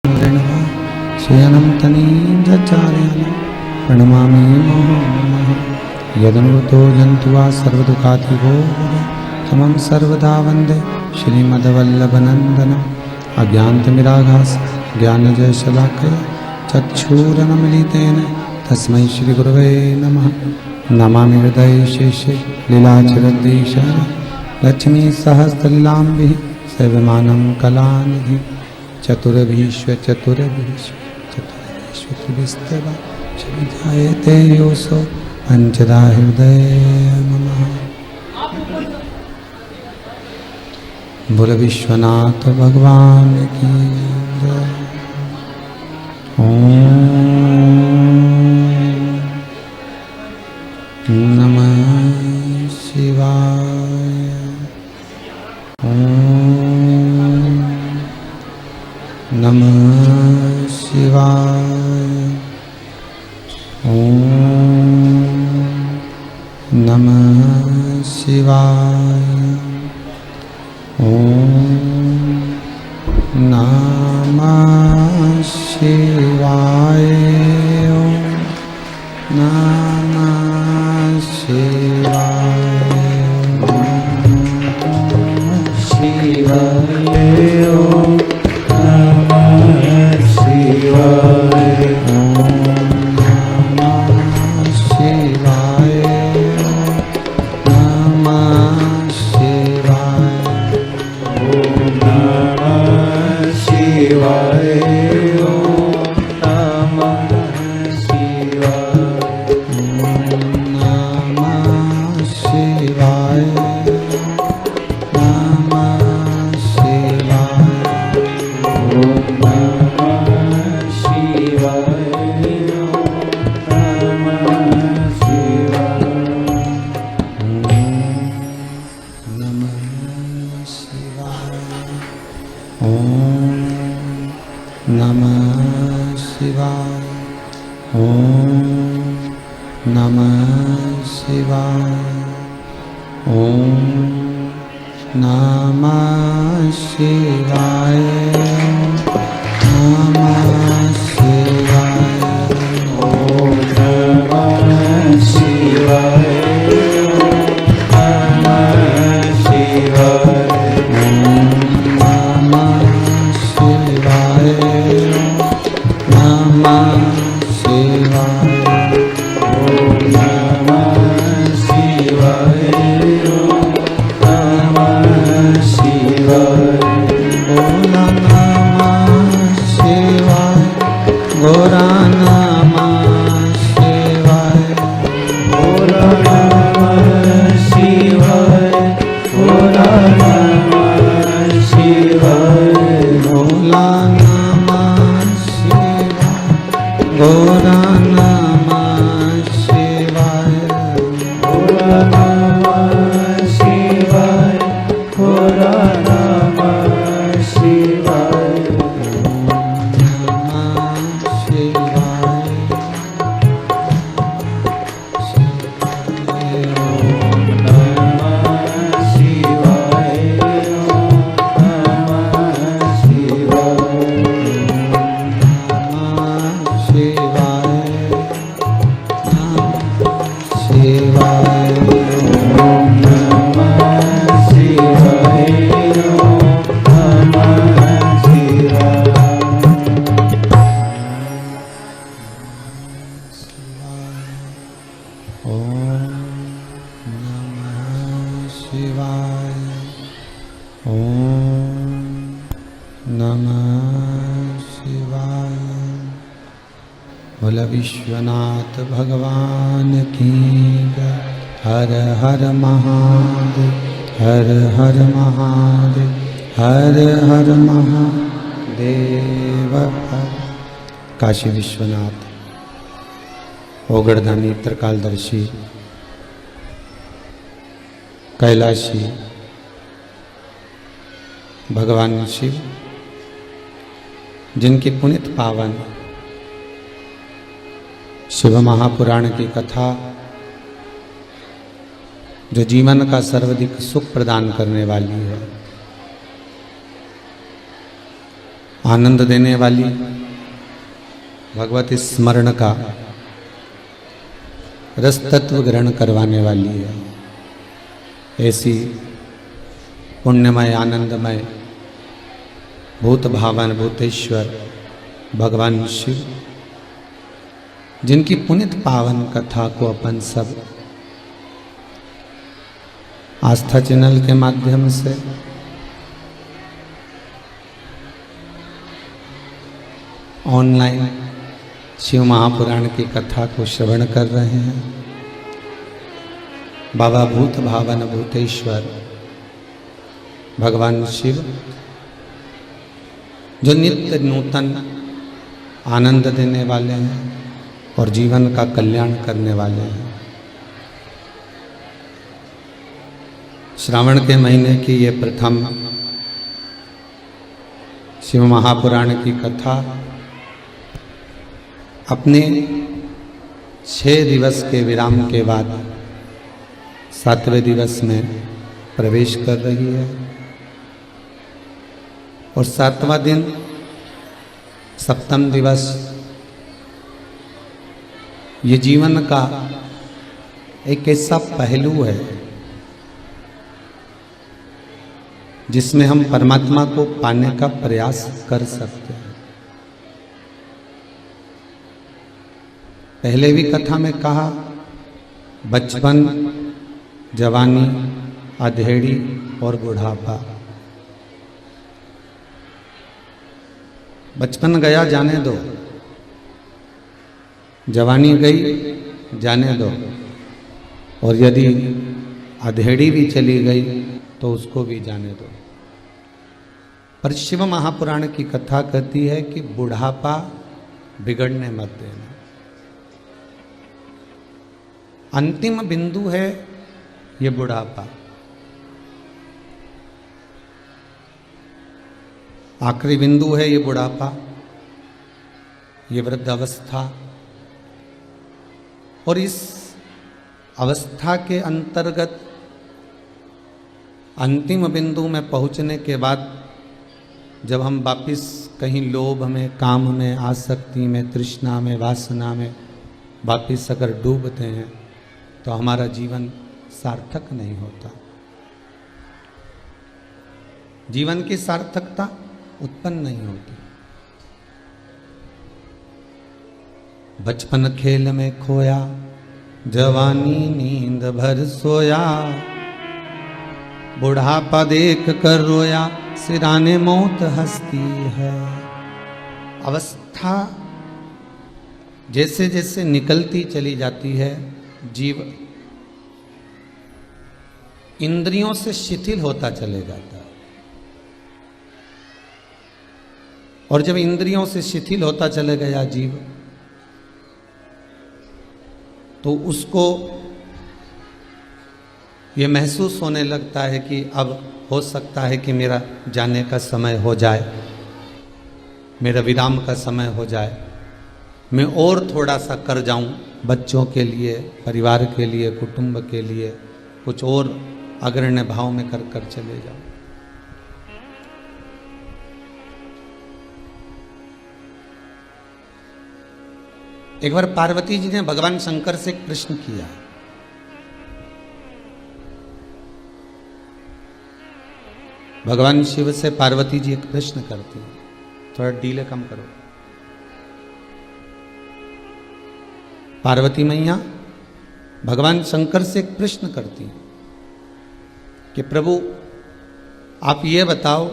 श्रीअनन्तनीन्द्रचार्याणां प्रणमामि मुहुर्मुहुः। यदनुतो जन्तु वा सर्वदुःखातिगो समं सर्वदा वन्दे श्रीमद्वल्लभनन्दनम्। अज्ञानतिमिराभास ज्ञानजयशलाकया चक्षुरुन्मीलितेन तस्मै श्रीगुरवे नमः। नमामि हृदये शेषे लीलाचरद्वीशः लक्ष्मीसहस्रलीलाम्बिः सेव्यमानं कलानिधिः। चतुर्भिश्व ध्यायते योऽसो पञ्चदा हृदय ममः। बोल विश्वनाथ भगवान की जय। ओम नमः शिवाय। ओम नमः शिवाय। ओम नमः शिवाय। ओम नमः शिवाय। ओम नमः शिवाय। शिवाय। ओम नमः शिवाय। विश्वनाथ भगवान की जय। हर हर महादेव। हर हर महादेव। हर हर महादेव। काशी विश्वनाथ ओगड़धानी त्रिकालदर्शी कैलाशी भगवान शिव जिनकी पुनित पावन शिव महापुराण की कथा जो जीवन का सर्वाधिक सुख प्रदान करने वाली है। आनंद देने वाली, भगवत स्मरण का रस तत्व ग्रहण करवाने वाली है। ऐसी पुण्यमय आनंदमय भूत भावन भूतेश्वर भगवान शिव, जिनकी पुनित पावन कथा को अपन सब आस्था चैनल के माध्यम से ऑनलाइन शिव महापुराण की कथा को श्रवण कर रहे हैं। बाबा भूत भावन भूतेश्वर भगवान शिव, जो नित्य नूतन आनंद देने वाले हैं और जीवन का कल्याण करने वाले हैं। श्रावण के महीने की ये प्रथम शिव महापुराण की कथा अपने 6 दिवस के विराम के बाद 7वें दिवस में प्रवेश कर रही है। और 7वां दिन सप्तम दिवस ये जीवन का एक ऐसा पहलू है जिसमें हम परमात्मा को पाने का प्रयास कर सकते हैं। पहले भी कथा में कहा, बचपन, जवानी, अधेड़ी और बुढ़ापा। बचपन गया जाने दो, जवानी गई जाने दो, और यदि अधेड़ी भी चली गई तो उसको भी जाने दो। पर शिव महापुराण की कथा कहती है कि बुढ़ापा बिगड़ने मत देना। अंतिम बिंदु है ये बुढ़ापा, आखिरी बिंदु है ये बुढ़ापा, ये वृद्ध अवस्था। और इस अवस्था के अंतर्गत अंतिम बिंदु में पहुंचने के बाद जब हम वापिस कहीं लोभ में, काम में, आसक्ति में, तृष्णा में, वासना में वापिस अगर डूबते हैं तो हमारा जीवन सार्थक नहीं होता। जीवन की सार्थकता उत्पन्न नहीं होती। बचपन खेल में खोया, जवानी नींद भर सोया, बुढ़ापा देख कर रोया, सिराने मौत हंसती है। अवस्था जैसे जैसे निकलती चली जाती है, जीव इंद्रियों से शिथिल होता चले जाता है। और जब इंद्रियों से शिथिल होता चले गया जीव, तो उसको ये महसूस होने लगता है कि अब हो सकता है कि मेरा जाने का समय हो जाए, मेरा विराम का समय हो जाए, मैं और थोड़ा सा कर जाऊं बच्चों के लिए, परिवार के लिए, कुटुंब के लिए, कुछ और अग्रण्य भाव में कर कर चले जाऊं। एक बार पार्वती जी ने भगवान शंकर से एक प्रश्न किया। भगवान शिव से पार्वती जी एक प्रश्न करती हैं, थोड़ा डीले कम करो। पार्वती मैया भगवान शंकर से एक प्रश्न करती हैं कि प्रभु आप ये बताओ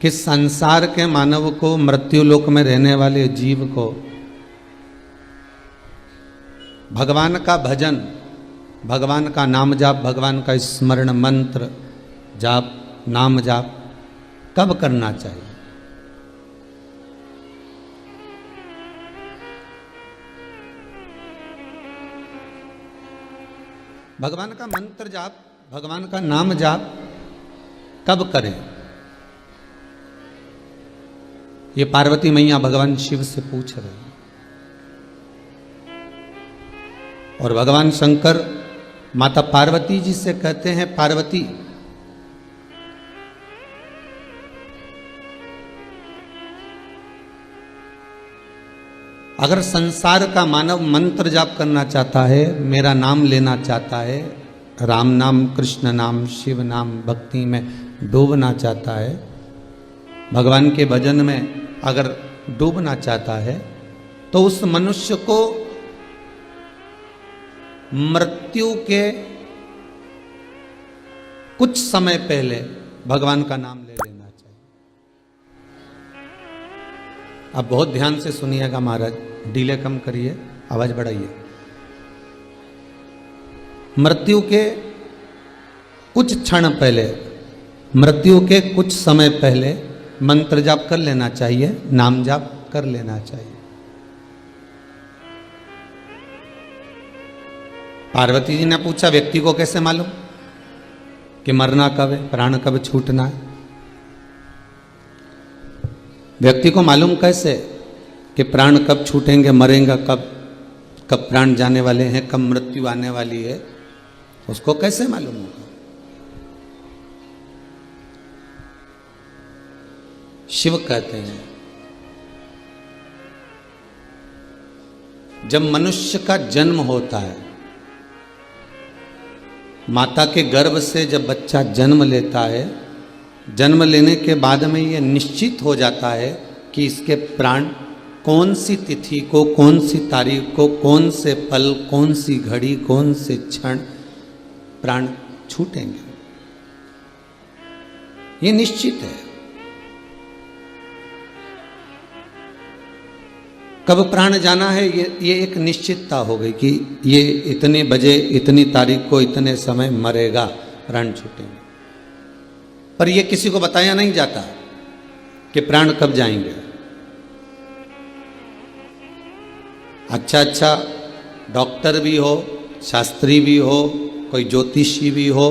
कि संसार के मानव को, मृत्यु लोक में रहने वाले जीव को भगवान का भजन, भगवान का नाम जाप, भगवान का स्मरण, मंत्र जाप, नाम जाप कब करना चाहिए? भगवान का मंत्र जाप, भगवान का नाम जाप कब करें? ये पार्वती मैया भगवान शिव से पूछ रहे हैं। और भगवान शंकर माता पार्वती जी से कहते हैं, पार्वती अगर संसार का मानव मंत्र जाप करना चाहता है, मेरा नाम लेना चाहता है, राम नाम, कृष्ण नाम, शिव नाम, भक्ति में डूबना चाहता है, भगवान के भजन में अगर डूबना चाहता है, तो उस मनुष्य को मृत्यु के कुछ समय पहले भगवान का नाम ले लेना चाहिए। अब बहुत ध्यान से सुनिएगा महाराज, डीले कम करिए, आवाज बढ़ाइए। मृत्यु के कुछ क्षण पहले, मृत्यु के कुछ समय पहले मंत्र जाप कर लेना चाहिए, नाम जाप कर लेना चाहिए। पार्वती जी ने पूछा, व्यक्ति को कैसे मालूम कि मरना कब है, प्राण कब छूटना है? व्यक्ति को मालूम कैसे कि प्राण कब छूटेंगे, मरेंगे कब, कब प्राण जाने वाले हैं, कब मृत्यु आने वाली है, उसको कैसे मालूम होगा? शिव कहते हैं, जब मनुष्य का जन्म होता है, माता के गर्भ से जब बच्चा जन्म लेता है, जन्म लेने के बाद में यह निश्चित हो जाता है कि इसके प्राण कौन सी तिथि को, कौन सी तारीख को, कौन से पल, कौन सी घड़ी, कौन से क्षण प्राण छूटेंगे। ये निश्चित है। कब प्राण जाना है, ये एक निश्चितता हो गई कि ये इतने बजे, इतनी तारीख को, इतने समय मरेगा, प्राण छूटेंगे। पर ये किसी को बताया नहीं जाता कि प्राण कब जाएंगे। अच्छा डॉक्टर भी हो, शास्त्री भी हो, कोई ज्योतिषी भी हो,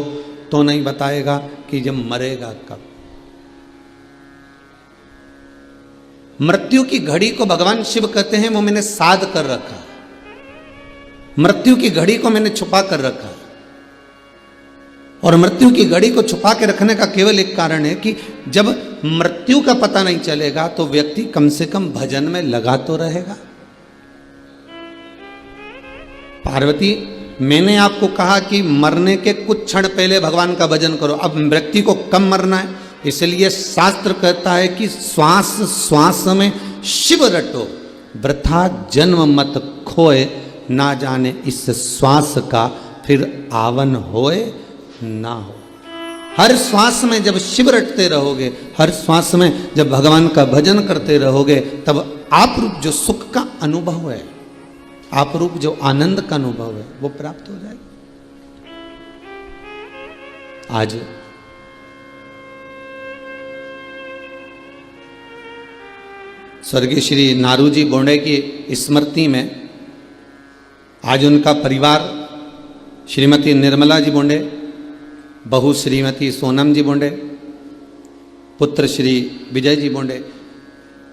तो नहीं बताएगा कि जब मरेगा कब। मृत्यु की घड़ी को भगवान शिव कहते हैं, वो मैंने साध कर रखा, मृत्यु की घड़ी को मैंने छुपा कर रखा। और मृत्यु की घड़ी को छुपा के रखने का केवल एक कारण है कि जब मृत्यु का पता नहीं चलेगा तो व्यक्ति कम से कम भजन में लगा तो रहेगा। पार्वती, मैंने आपको कहा कि मरने के कुछ क्षण पहले भगवान का भजन करो। अब व्यक्ति को कब मरना है, इसलिए शास्त्र कहता है कि श्वास श्वास में शिव रटो, वृथा जन्म मत खोए, ना जाने इस श्वास का फिर आवन होए ना हो। हर श्वास में जब शिव रटते रहोगे, हर श्वास में जब भगवान का भजन करते रहोगे, तब आप रूप जो सुख का अनुभव है, आप रूप जो आनंद का अनुभव है, वो प्राप्त हो जाएगा। आज स्वर्गीय श्री नारूजी बोंडे की स्मृति में आज उनका परिवार, श्रीमती निर्मला जी बोंडे, बहू श्रीमती सोनम जी बोंडे, पुत्र श्री विजय जी बोंडे,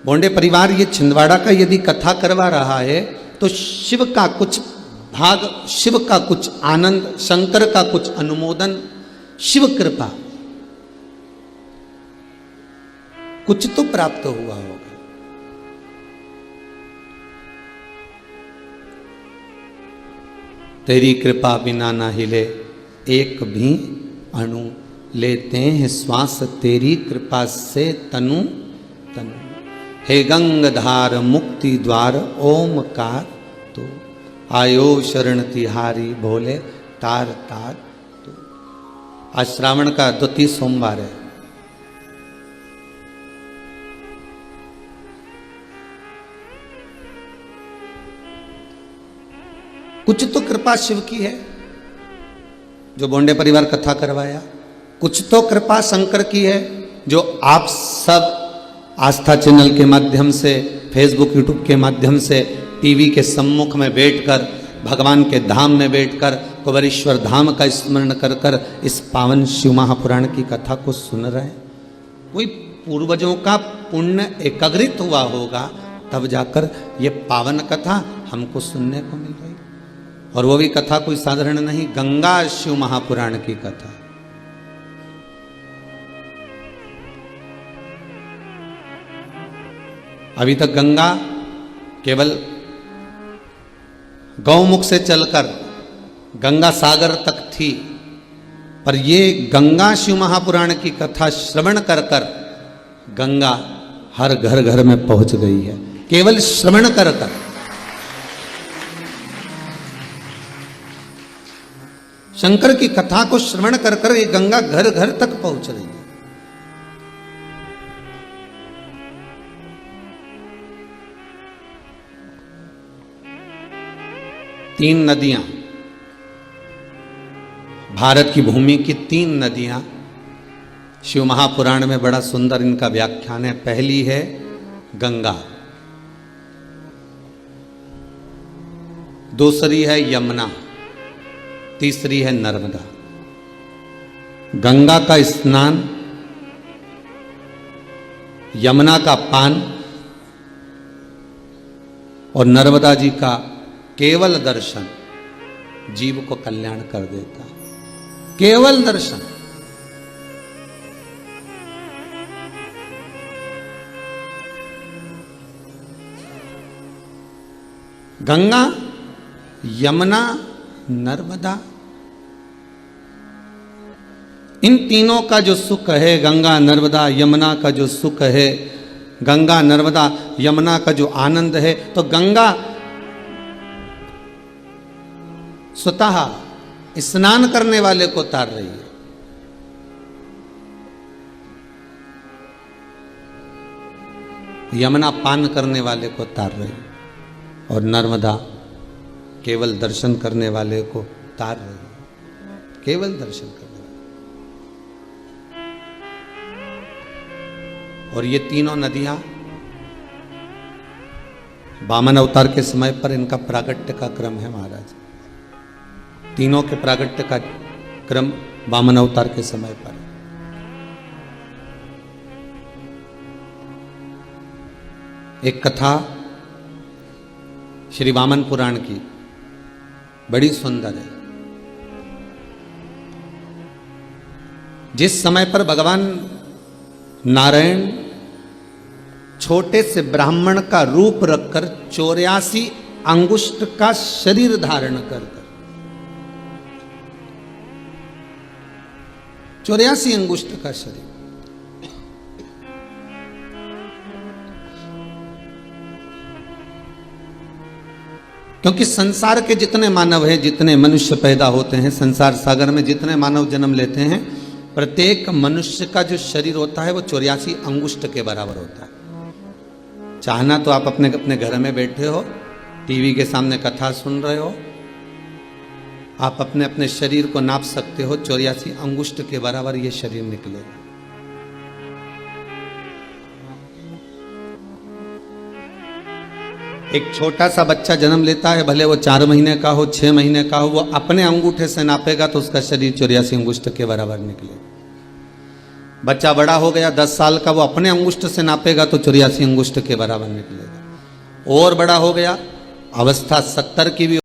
बोंडे परिवार ये छिंदवाड़ा का यदि कथा करवा रहा है तो शिव का कुछ भाग, शिव का कुछ आनंद, शंकर का कुछ अनुमोदन, शिव कृपा कुछ तो प्राप्त हुआ होगा। तेरी कृपा बिना ना हिले एक भी अणु, लेते हैं श्वास तेरी कृपा से तनु तनु। हे गंगधार मुक्ति द्वार ओमकार तो, आयो शरण तिहारी भोले तार तार तो। आज श्रावण का द्वितीय सोमवार है। कुछ तो कृपा शिव की है जो बोंडे परिवार कथा करवाया, कुछ तो कृपा शंकर की है जो आप सब आस्था चैनल के माध्यम से, फेसबुक यूट्यूब के माध्यम से, टीवी के सम्मुख में बैठकर, भगवान के धाम में बैठकर, कुबेरेश्वर धाम का स्मरण कर कर इस पावन शिव महापुराण की कथा को सुन रहे हैं। वही पूर्वजों का पुण्य एकाग्रित हुआ होगा, तब जाकर ये पावन कथा हमको सुनने को मिल रही। और वो भी कथा कोई साधारण नहीं, गंगा शिव महापुराण की कथा। अभी तक गंगा केवल गौमुख से चलकर गंगा सागर तक थी, पर ये गंगा शिव महापुराण की कथा श्रवण कर कर गंगा हर घर घर में पहुंच गई है, केवल श्रवण कर कर। शंकर की कथा को श्रवण कर कर ये गंगा घर घर तक पहुंच रही है। तीन नदियां, भारत की भूमि की तीन नदियां शिव महापुराण में बड़ा सुंदर इनका व्याख्यान है। पहली है गंगा, दूसरी है यमुना, तीसरी है नर्मदा। गंगा का स्नान, यमुना का पान और नर्मदा जी का केवल दर्शन जीव को कल्याण कर देता। केवल दर्शन। गंगा, यमुना, नर्मदा, इन तीनों का जो सुख है, गंगा नर्मदा यमुना का जो सुख है, गंगा नर्मदा यमुना का जो आनंद है, तो गंगा स्वतः स्नान करने वाले को तार रही है। यमुना पान करने वाले को तार रही है और नर्मदा केवल दर्शन करने वाले को तार रही है। केवल दर्शन करने वाले। और ये तीनों नदियां वामन अवतार के समय पर इनका प्रागट्य का क्रम है महाराज। तीनों के प्रागट्य का क्रम वामन अवतार के समय पर। एक कथा श्री वामन पुराण की बड़ी सुंदर है। जिस समय पर भगवान नारायण छोटे से ब्राह्मण का रूप रखकर 84 अंगुष्ठ का शरीर धारण कर 84 अंगुष्ठ का शरीर, क्योंकि संसार के जितने मानव हैं, जितने मनुष्य पैदा होते हैं, संसार सागर में जितने मानव जन्म लेते हैं, प्रत्येक मनुष्य का जो शरीर होता है वो 84 अंगुष्ठ के बराबर होता है। चाहना तो आप अपने अपने घर में बैठे हो, टीवी के सामने कथा सुन रहे हो, आप अपने अपने शरीर को नाप सकते हो। 84 अंगुष्ठ के बराबर ये शरीर निकलेगा। एक छोटा सा बच्चा जन्म लेता है, भले वो 4 महीने का हो, 6 महीने का हो, वो अपने अंगूठे से नापेगा तो उसका शरीर 84 अंगुष्ठ के बराबर निकलेगा। बच्चा बड़ा हो गया 10 साल का, वो अपने अंगुष्ठ से नापेगा तो 84 अंगुष्ठ के बराबर निकलेगा। और बड़ा हो गया, अवस्था 70 की भी